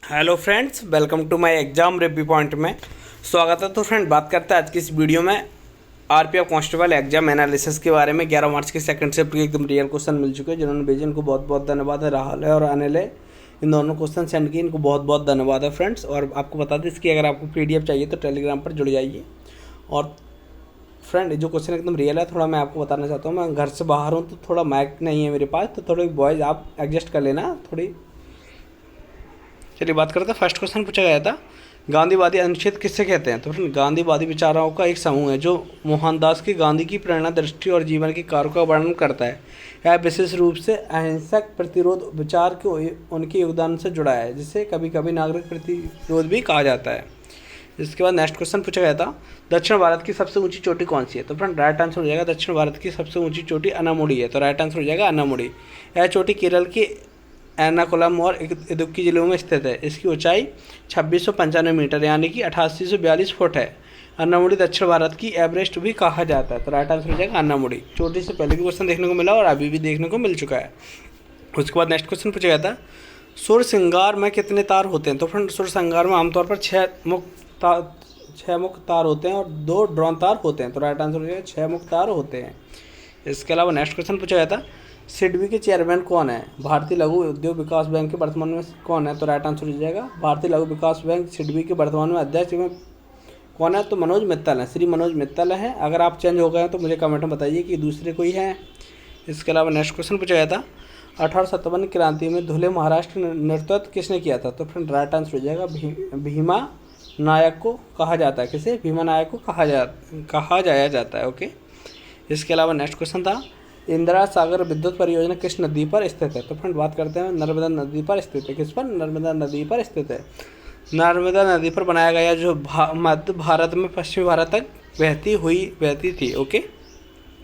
Hello friends, welcome to my exam review point में स्वागत है। तो फ्रेंड, बात करते हैं आज की इस वीडियो में आरपीएफ कांस्टेबल एग्जाम एनालिसिस के बारे में। 11 मार्च के सेकंड शिफ्ट के एकदम रियल क्वेश्चन मिल चुके हैं। जिन्होंने भेजे इनको बहुत बहुत धन्यवाद है। राहुल है और अनिल है, इन दोनों क्वेश्चन सेंड किए, इनको बहुत बहुत धन्यवाद है फ्रेंड्स। और आपको बता दें, इसकी अगर आपको PDF चाहिए तो टेलीग्राम पर जुड़ जाइए। और फ्रेंड, जो क्वेश्चन एकदम रियल है, थोड़ा मैं आपको बताना चाहता हूँ। मैं घर से बाहर हूँ तो थोड़ा माइक नहीं है मेरे पास, तो थोड़ी वॉइस आप एडजस्ट कर लेना थोड़ी। चलिए बात करते हैं। फर्स्ट क्वेश्चन पूछा गया था, गांधीवादी अनुच्छेद किससे कहते हैं? तो फ्रेंड, गांधीवादी विचारों का एक समूह है जो मोहनदास की गांधी की प्रेरणा, दृष्टि और जीवन के कार्यों का वर्णन करता है। यह विशेष रूप से अहिंसक प्रतिरोध विचार के उनके योगदान से जुड़ा है, जिसे कभी कभी नागरिक प्रतिरोध भी कहा जाता है। इसके बाद नेक्स्ट क्वेश्चन पूछा गया था, दक्षिण भारत की सबसे ऊंची चोटी कौन सी है? तो फ्रेंड, राइट आंसर हो जाएगा दक्षिण भारत की सबसे ऊंची चोटी अनामुड़ी है। तो राइट आंसर हो जाएगा अनामुड़ी। यह चोटी केरल की एर्नाकुलम और इदुक्की जिलों में स्थित है। इसकी ऊंचाई 2695 मीटर यानी कि 8842 फुट है। अन्नामुड़ी दक्षिण भारत की एवरेस्ट भी कहा जाता है। तो राइट आंसर हो जाएगा अन्नामुड़ी। चोटी से पहले भी क्वेश्चन देखने को मिला और अभी भी देखने को मिल चुका है। उसके बाद नेक्स्ट क्वेश्चन पूछा गया था, सूर्य श्रृंगार में कितने तार होते हैं? तो फ्रेंड, सूर्य श्रृंगार में आमतौर पर 6 मुख्य तार होते हैं और 2 ड्रोन तार होते हैं। तो राइट आंसर हो जाएगा 6 मुख्य तार होते हैं। इसके अलावा नेक्स्ट क्वेश्चन पूछा गया था, सिडबी के चेयरमैन कौन है? भारतीय लघु उद्योग विकास बैंक के वर्तमान में कौन है? तो राइट आंसर हो जाएगा भारतीय लघु विकास बैंक सिडबी के वर्तमान में अध्यक्ष कौन है? तो मनोज मित्तल है, श्री मनोज मित्तल है। अगर आप चेंज हो गए हैं तो मुझे कमेंट में बताइए कि दूसरे कोई है। इसके अलावा नेक्स्ट क्वेश्चन पूछा गया था, 1857 क्रांति में धुले महाराष्ट्र नेतृत्व किसने किया था? तो फ्रेंड, राइट आंसर हो जाएगा भीमा नायक को कहा जाता है। किसे? भीमा नायक को कहा जाया जाता है। ओके। इसके अलावा नेक्स्ट क्वेश्चन था, इंदिरा सागर विद्युत परियोजना किस नदी पर स्थित है? तो फ्रेंड, बात करते हैं नर्मदा नदी पर स्थित है। किस पर? नर्मदा नदी पर स्थित है। नर्मदा नदी पर बनाया गया जो मध्य भारत में पश्चिमी भारत तक बहती थी। ओके,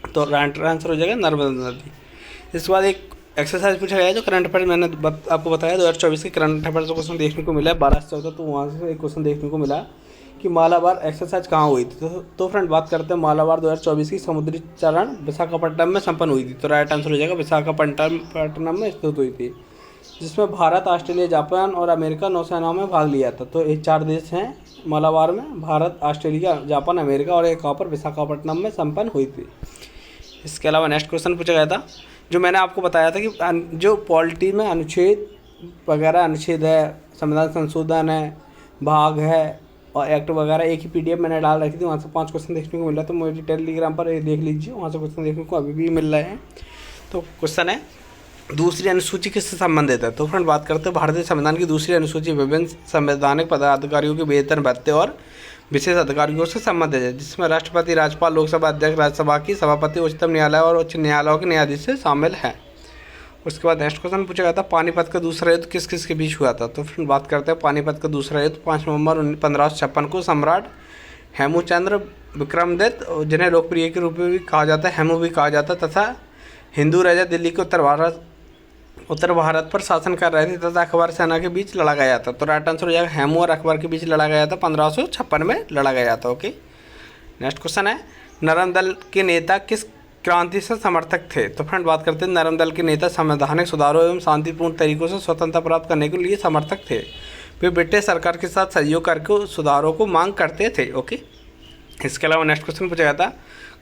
तो राइट आंसर हो जाएगा नर्मदा नदी। इसके बाद एक एक्सरसाइज पूछा गया है जो करंट अफेयर मैंने आपको बताया 2024 के करंट अफेयर क्वेश्चन देखने को मिला है 12 से 14। तो वहाँ से एक क्वेश्चन देखने को मिला कि मालाबार एक्सरसाइज कहाँ हुई थी? तो फ्रेंड, बात करते हैं मालाबार 2024 की समुद्री चारण विशाखापट्टनम में संपन्न हुई थी। तो राइट आंसर हो जाएगा विशाखापट्टनम में स्थित हुई थी, जिसमें भारत, ऑस्ट्रेलिया, जापान और अमेरिका नौसेनाओं में भाग लिया था। तो ये 4 देश हैं मालाबार में, भारत, ऑस्ट्रेलिया, जापान, अमेरिका, और एक कहाँ पर? विशाखापट्टनम में संपन्न हुई थी। इसके अलावा नेक्स्ट क्वेश्चन पूछा गया था, जो मैंने आपको बताया था कि जो पॉलिटी में अनुच्छेद वगैरह, अनुच्छेद है, संविधान संशोधन है, भाग है और एक्ट वगैरह एक ही PDF मैंने डाल रखी थी। वहाँ से 5 क्वेश्चन देखने को मिला। तो मुझे टेलीग्राम पर देख लीजिए, वहाँ से क्वेश्चन देखने को अभी भी मिल रहे हैं। तो क्वेश्चन है, दूसरी अनुसूची किससे संबंधित है? तो फ्रेंड, बात करते हैं भारतीय संविधान की दूसरी अनुसूची विभिन्न संवैधानिक पदाधिकारियों के वेतन भत्ते और विशेष अधिकारियों से संबंधित है, जिसमें राष्ट्रपति, राज्यपाल, लोकसभा अध्यक्ष, राज्यसभा की सभापति, उच्चतम न्यायालय और उच्च न्यायालयों के न्यायाधीश से शामिल हैं। उसके बाद नेक्स्ट क्वेश्चन पूछा गया था, पानीपत का दूसरा युद्ध किस किस के बीच हुआ था? तो फिर बात करते हैं पानीपत का दूसरा युद्ध 5 नवंबर 1556 को सम्राट हेमूचंद्र विक्रमादित्य, जिन्हें लोकप्रिय के रूप में भी कहा जाता है, हेमू भी कहा जाता है, तथा हिंदू राजा दिल्ली के उत्तर भारत पर शासन कर रहे थे तथा अकबर सेना के बीच लड़ा गया था। तो राइट आंसर हो जाएगा हेमू और अकबर के बीच लड़ा गया था, 1556 में लड़ा गया था। ओके। नेक्स्ट क्वेश्चन है, नरम दल के नेता किस क्रांति से समर्थक थे? तो फ्रेंड, बात करते हैं नरम दल के नेता संवैधानिक सुधारों एवं शांतिपूर्ण तरीकों से स्वतंत्रता प्राप्त करने के लिए समर्थक थे। वे ब्रिटिश सरकार के साथ सहयोग करके सुधारों को मांग करते थे। ओके। इसके अलावा नेक्स्ट क्वेश्चन पूछा गया था,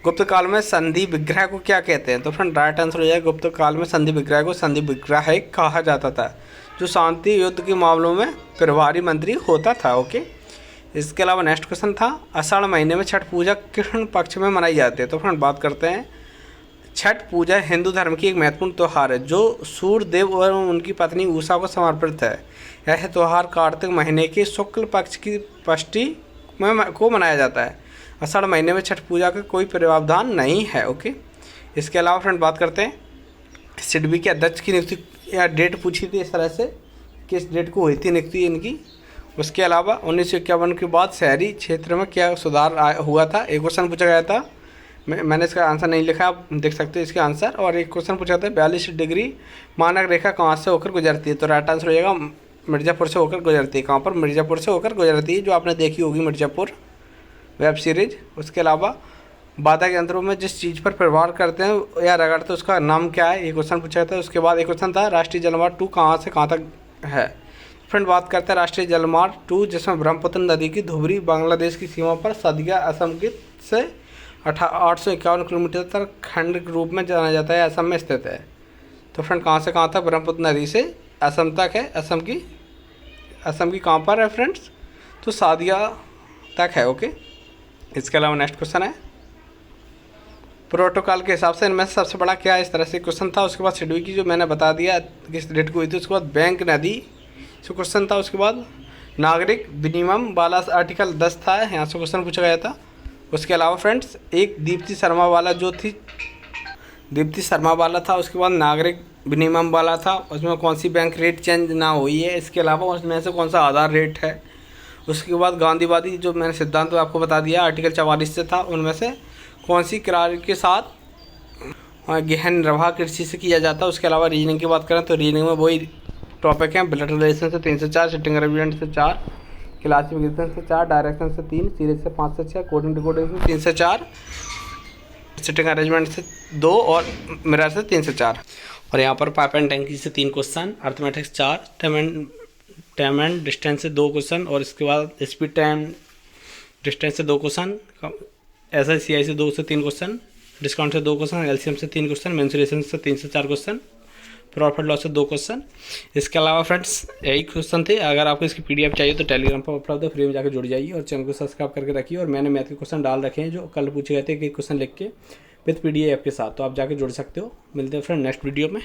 गुप्त काल में संधि विग्रह को क्या कहते हैं? तो फ्रेंड, राइट आंसर हो जाएगा गुप्त काल में संधि विग्रह को संधि विग्रह कहा जाता था, जो शांति युद्ध के मामलों में प्रभारी मंत्री होता था। ओके। इसके अलावा नेक्स्ट क्वेश्चन था, आषाढ़ महीने में छठ पूजा किस पक्ष में मनाई जाती है? तो फ्रेंड, बात करते हैं छठ पूजा हिंदू धर्म की एक महत्वपूर्ण त्यौहार है जो सूर्य देव और उनकी पत्नी उषा को समर्पित है। यह त्यौहार कार्तिक महीने के शुक्ल पक्ष की षष्ठी को मनाया जाता है। आषाढ़ महीने में छठ पूजा का कोई प्रावधान नहीं है। ओके। इसके अलावा फ्रेंड, बात करते हैं सिडबी के अध्यक्ष की नियुक्ति या डेट पूछी थी इस तरह से, किस डेट को हुई थी नियुक्ति इनकी। उसके अलावा 1951 के बाद शहरी क्षेत्र में क्या सुधार हुआ था? एक क्वेश्चन पूछा गया था, मैंने इसका आंसर नहीं लिखा, आप देख सकते हैं इसके आंसर। और एक क्वेश्चन पूछा था, 42 डिग्री मानक रेखा कहाँ से होकर गुजरती है? तो राइट आंसर हो जाएगा मिर्ज़ापुर से होकर गुजरती है। कहाँ पर? मिर्ज़ापुर से होकर गुजरती है, जो आपने देखी होगी मिर्ज़ापुर वेब सीरीज। उसके अलावा बाधा के अंतरों में जिस चीज़ पर प्रभाव करते हैं या रगड़ते हैं उसका नाम क्या है? ये क्वेश्चन पूछा था। उसके बाद एक क्वेश्चन था, राष्ट्रीय जलमार्ग 2 कहाँ से कहाँ तक है? फ्रेंड बात करते हैं राष्ट्रीय जलमार्ग 2, जिसमें ब्रह्मपुत्र नदी की धुबरी बांग्लादेश की सीमा पर सदिया असम की से 851 किलोमीटर तक खंड के रूप में जाना जाता है, असम में स्थित है। तो फ्रेंड कहाँ से कहाँ तक ब्रह्मपुत्र नदी से असम तक है? असम की कहाँ पर है फ्रेंड्स? तो सादिया तक है। ओके, इसके अलावा नेक्स्ट क्वेश्चन है प्रोटोकॉल के हिसाब से इनमें से सबसे बड़ा क्या है? इस तरह से क्वेश्चन था। उसके बाद शेड्यूल की जो मैंने बता दिया किस डेट को हुई थी। उसके बाद बैंक नदी से क्वेश्चन था। उसके बाद नागरिक विनिमय वाला आर्टिकल 10 था, यहाँ से क्वेश्चन पूछा गया था। उसके अलावा फ्रेंड्स एक दीप्ति शर्मा वाला था। उसके बाद नागरिक विनिमय वाला था, उसमें कौन सी बैंक रेट चेंज ना हुई है। इसके अलावा उसमें से कौन सा आधार रेट है। उसके बाद गांधीवादी जो मैंने सिद्धांत आपको बता दिया आर्टिकल 44 से था, उनमें से कौन सी करार के साथ गहन निर्वाह कृषि से किया जाता है। उसके अलावा रीजनिंग की बात करें तो रीजनिंग में वही टॉपिक हैं, ब्लड रिलेशन से 3 से 4, सिटिंग अरेंजमेंट से 4, क्लासिफिकेशन से 4, डायरेक्शन से 3, सीरीज से 5 से 6, कोडिंग डिकोडिंग से 3 से 4, सिटिंग अरेंजमेंट से 2 और मिरर से 3 से 4। और यहाँ पर पाइप एंड टैंकी से 3 question, arithmetics 4, time and distance से 2 क्वेश्चन, और इसके बाद स्पीड टाइम डिस्टेंस से 2 क्वेश्चन, SICI से 2 से 3 क्वेश्चन, डिस्काउंट से 2 क्वेश्चन, LCM से 3 क्वेश्चन, मेंसुरेशन से 3 से 4 क्वेश्चन, प्रॉफिट लॉस से 2 क्वेश्चन। इसके अलावा फ्रेंड्स यही क्वेश्चन थे। अगर आपको इसकी PDF चाहिए तो टेलीग्राम पर उपलब्ध है, फ्री में जाकर जुड़ जाइए और चैनल को सब्सक्राइब करके रखिए। और मैंने मैथ के क्वेश्चन डाल रखे हैं जो कल पूछे गए थे, कि क्वेश्चन लिख के विथ PDF के साथ, तो आप जाकर जुड़ सकते हो। मिलते हैं फ्रेंड नेक्स्ट वीडियो में।